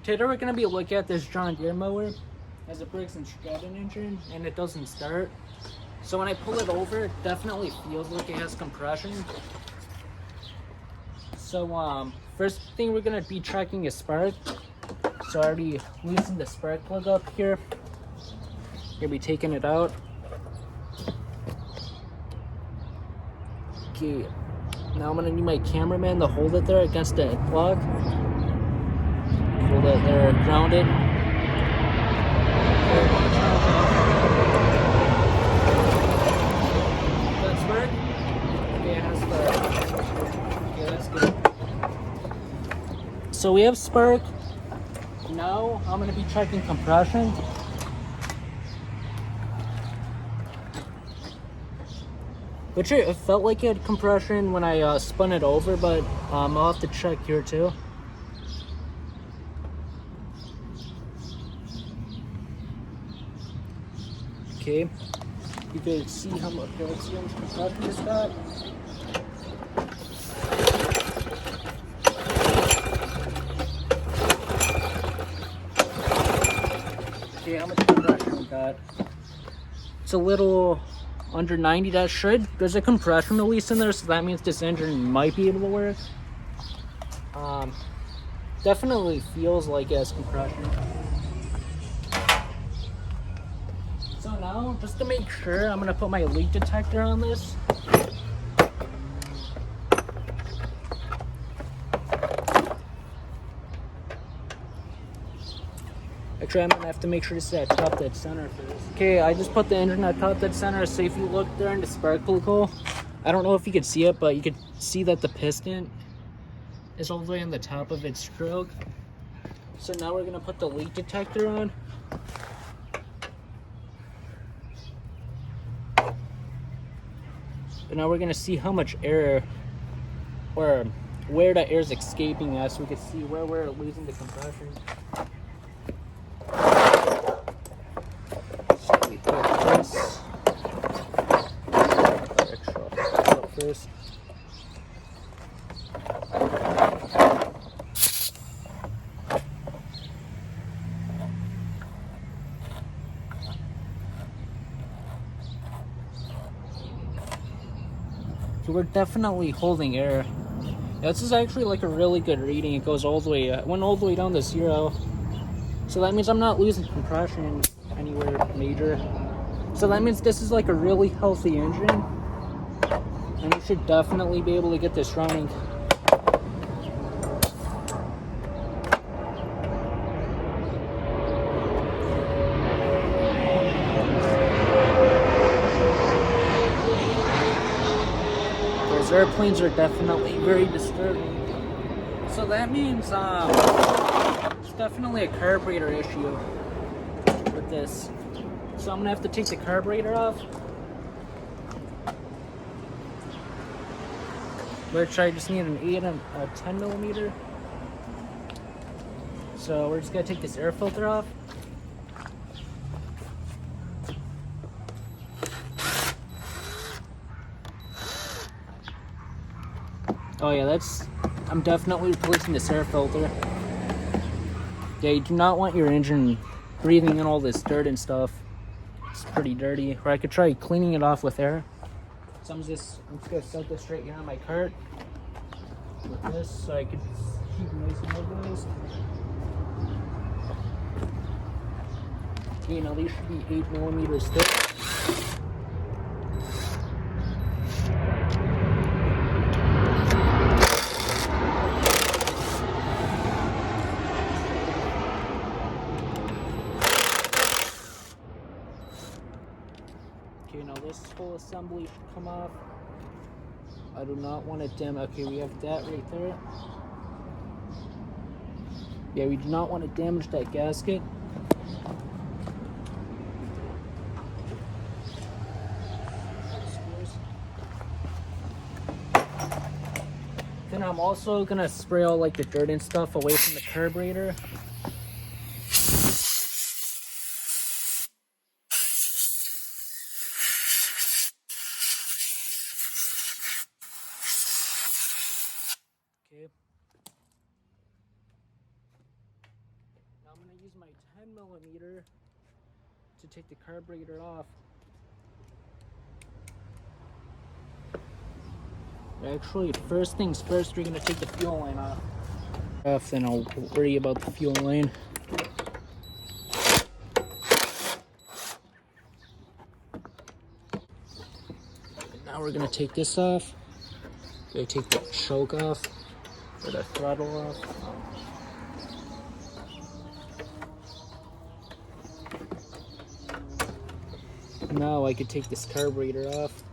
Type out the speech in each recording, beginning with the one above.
Today we're going to be looking at this John Deere mower. It has a Briggs and Stratton engine and it doesn't start. So when I pull it over, it definitely feels like it has compression. So first thing we're going to be checking is spark. So I already loosened the spark plug up here. Gonna be taking it out. Okay, now I'm gonna need my cameraman to hold it there against the plug. Hold it there, grounded. That spark? Okay, it has spark. Okay, that's good. So we have spark. Now I'm gonna be checking compression. Which it felt like it had compression when I spun it over, but I'll have to check here too. Okay, you can see how much compression it's got. Okay, how much compression we got? It's a little under 90. That should, there's a compression release in there, so that means this engine might be able to work. Definitely feels like it has compression. So now, just to make sure, I'm gonna put my leak detector on this. Actually, I'm gonna have to make sure to set top dead center first. Okay, I just put the engine at top dead center. So if you look there in the spark plug hole, I don't know if you could see it, but you could see that the piston is all the way on the top of its stroke. So now we're gonna put the leak detector on. And now we're gonna see how much air, or where the air is escaping us, so we can see where we're losing the compression. First. So we're definitely holding air. This is actually like a really good reading. It goes all the way, went all the way down to 0. So that means I'm not losing compression anywhere major. So that means this is like a really healthy engine. And you should definitely be able to get this running. Those airplanes are definitely very disturbing. So that means it's definitely a carburetor issue with this. So I'm gonna have to take the carburetor off. Which I just need an 8 and a 10 millimeter. So we're just gonna take this air filter off. Oh yeah, I'm definitely replacing this air filter. Yeah, you do not want your engine breathing in all this dirt and stuff. It's pretty dirty. Or I could try cleaning it off with air. So I'm just gonna set this straight here on my cart with this, so I could keep it nice and organized. Okay, now these should be 8 millimeters thick. Okay, now this whole assembly should come off. I do not want to okay, we have that right there. Yeah, we do not want to damage that gasket. Then I'm also gonna spray all like the dirt and stuff away from the carburetor. Okay. use my 10mm to take the carburetor off. Actually, first things first, we're gonna take the fuel line off. Then I'll worry about the fuel line. Now we're gonna take this off. Gonna take the choke off, or the throttle off. Now I could take this carburetor off.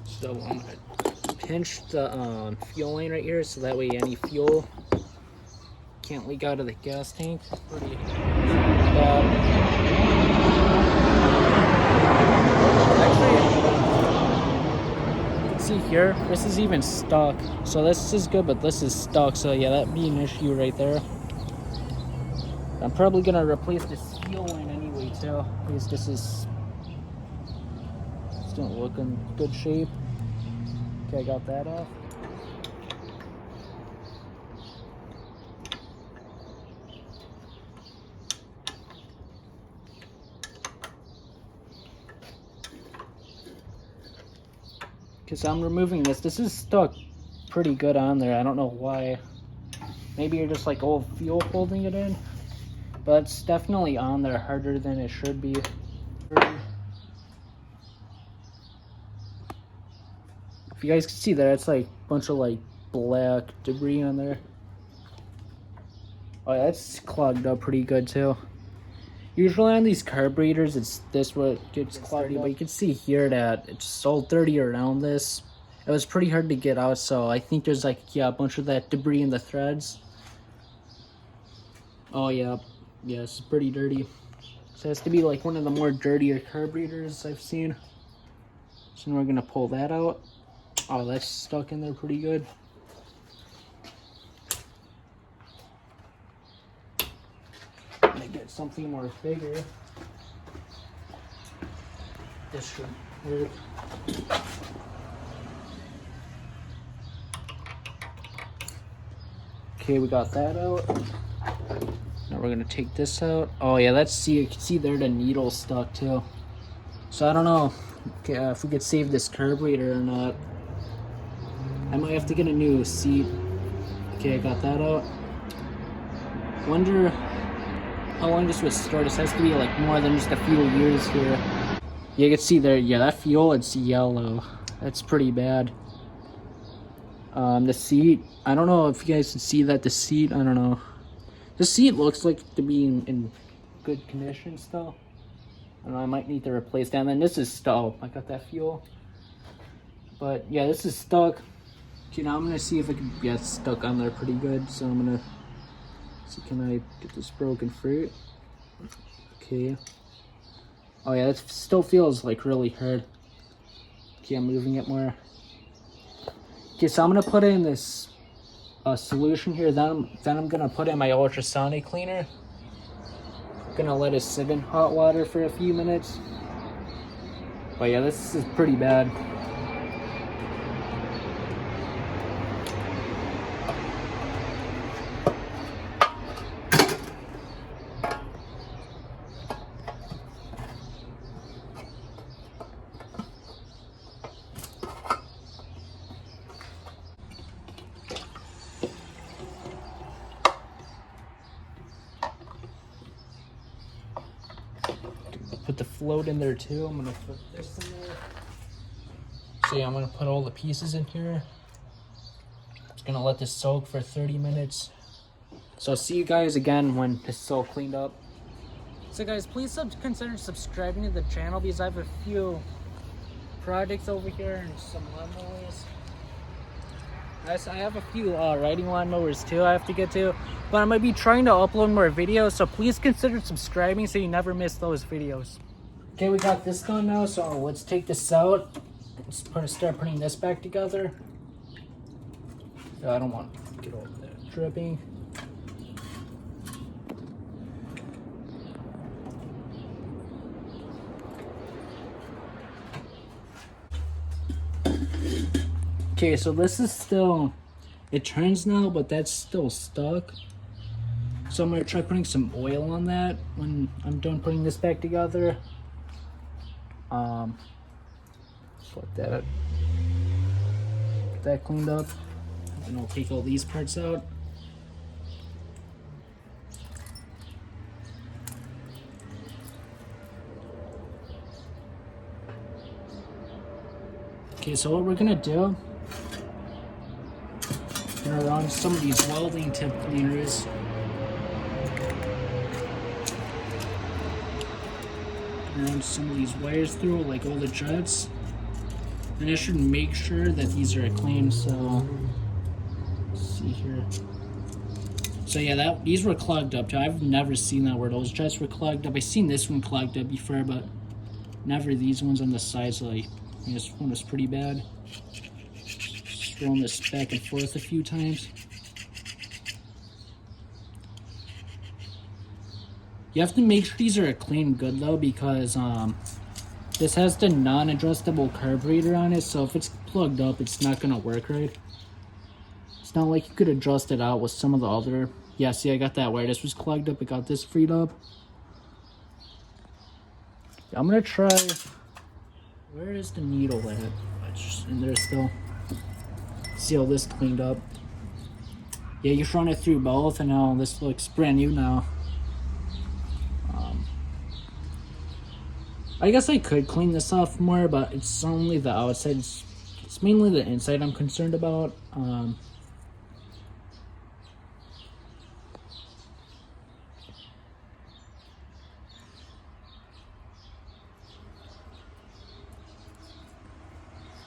So I'm gonna pinch the fuel line right here, so that way any fuel can't leak out of the gas tank. Pretty bad. Actually, you can see here, this is even stuck. So this is good, but this is stuck. So yeah, that'd be an issue right there. I'm probably gonna replace this fuel line anyway too, because this is still look in good shape. Okay, I got that off. Because I'm removing this. This is stuck pretty good on there. I don't know why. Maybe you're just like old fuel holding it in. But it's definitely on there harder than it should be. If you guys can see that, it's like a bunch of like black debris on there. Oh yeah, that's clogged up pretty good too. Usually on these carburetors, it's this what gets clogged, but you can see here that it's so dirty around this. It was pretty hard to get out, so I think there's like, yeah, a bunch of that debris in the threads. Oh yeah, yeah, it's pretty dirty. So it has to be like one of the more dirtier carburetors I've seen. So now we're gonna pull that out. Oh, that's stuck in there pretty good. I'm gonna get something more bigger. This should work. Okay, we got that out. Now we're gonna take this out. Oh yeah, let's see. You can see there the needle's stuck too. So I don't know if we could save this carburetor or not. I might have to get a new seat. Okay, I got that out. Wonder how long this would store. This has to be like more than just a few years here. Yeah, you can see there, yeah, that fuel, it's yellow. That's pretty bad. The seat, I don't know if you guys can see that, the seat, I don't know. The seat looks like to be in good condition still. I don't know, I might need to replace that. And then this is stuck. I got that fuel. But yeah, this is stuck. Okay, now I'm gonna see if I can get stuck on there pretty good. So I'm gonna see, can I get this broken free? Okay. Oh yeah, that still feels like really hard. Okay, I'm moving it more. Okay, so I'm gonna put in this solution here. Then I'm gonna put in my ultrasonic cleaner. I'm gonna let it sit in hot water for a few minutes. But yeah, this is pretty bad. Put the float in there too. I'm gonna put this in there. So yeah, I'm gonna put all the pieces in here. Just gonna let this soak for 30 minutes. So I'll see you guys again when this is all cleaned up. So guys, please consider subscribing to the channel because I have a few projects over here and some lawnmowers. I have a few riding lawnmowers too I have to get to, but I might be trying to upload more videos, so please consider subscribing so you never miss those videos. Okay, we got this done now, so let's take this out. Let's start putting this back together. I don't want to get all that dripping. Okay, so this is still, it turns now, but that's still stuck. So I'm gonna try putting some oil on that when I'm done putting this back together. Get that cleaned up, and I'll take all these parts out. Okay, so what we're gonna do, we're gonna run some of these welding tip cleaners. Run some of these wires through, like all the juts, and I should make sure that these are clean. So let's see here. So yeah, these were clogged up too. I've never seen that where those juts were clogged up. I've seen this one clogged up before, but never these ones on the sides. Like this one was pretty bad. Just throwing this back and forth a few times. You have to make sure these are clean good though, because this has the non-adjustable carburetor on it, so if it's plugged up, it's not gonna work right. It's not like you could adjust it out with some of the other. Yeah, see, I got that wire. This was clogged up. I got this freed up. I'm gonna try. Where is the needle at? It's in there still. See all this cleaned up. Yeah, you run it through both, and now this looks brand new now. I guess I could clean this off more, but it's only the outside. It's mainly the inside I'm concerned about.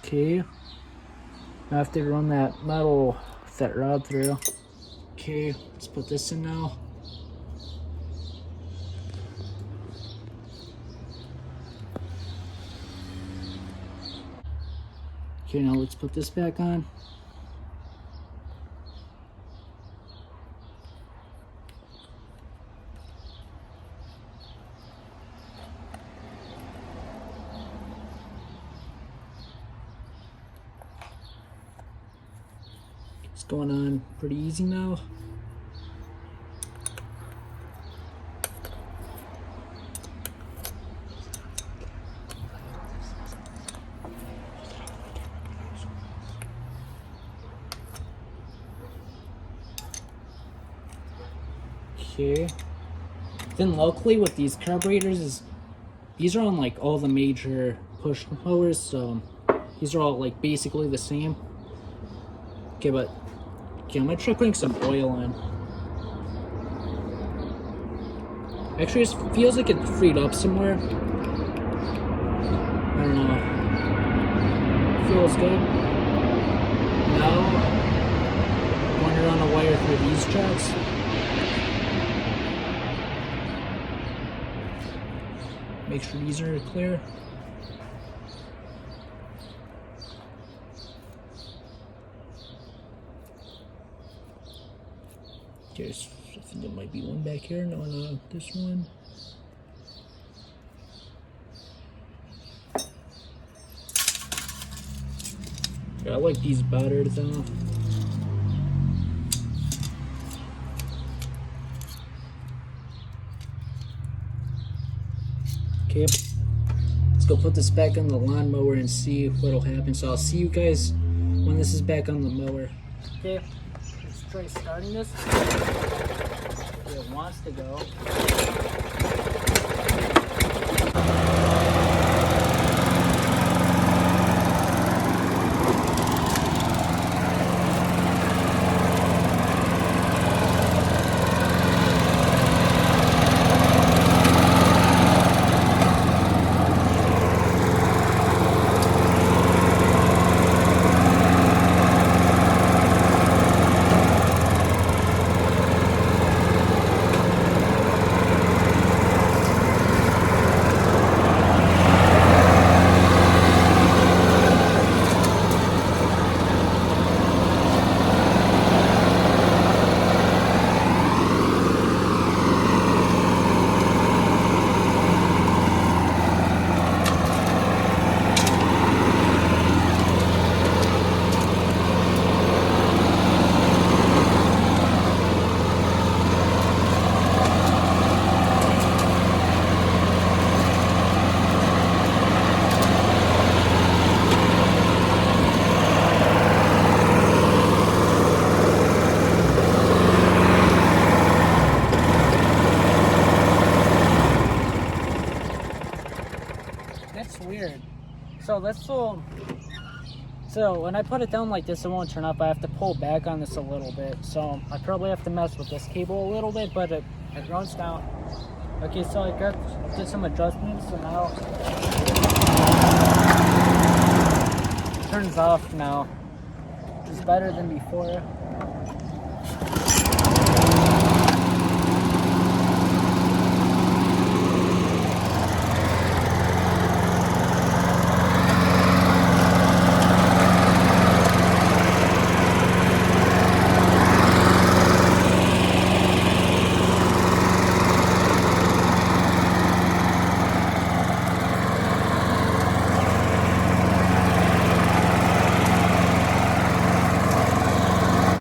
Okay, I have to run that metal that rod through. Okay, let's put this in now. Okay, now let's put this back on. It's going on pretty easy now. Okay. Then luckily with these carburetors is these are on like all the major push mowers, so these are all like basically the same. Okay, but I'm gonna try putting some oil in. Actually, it feels like it freed up somewhere. I don't know. Feels good. Now, I'm going to run a wire through these juts. Make sure these are clear. Okay, I think there might be one back here. No, this one. Yeah, I like these better though. Okay, let's go put this back on the lawnmower and see what'll happen. So I'll see you guys when this is back on the mower. Okay, let's try starting this. It wants to go. So this will, so when I put it down like this, it won't turn off. I have to pull back on this a little bit. So I probably have to mess with this cable a little bit, but it runs down. Okay, so I did some adjustments, so now it turns off now, which is better than before.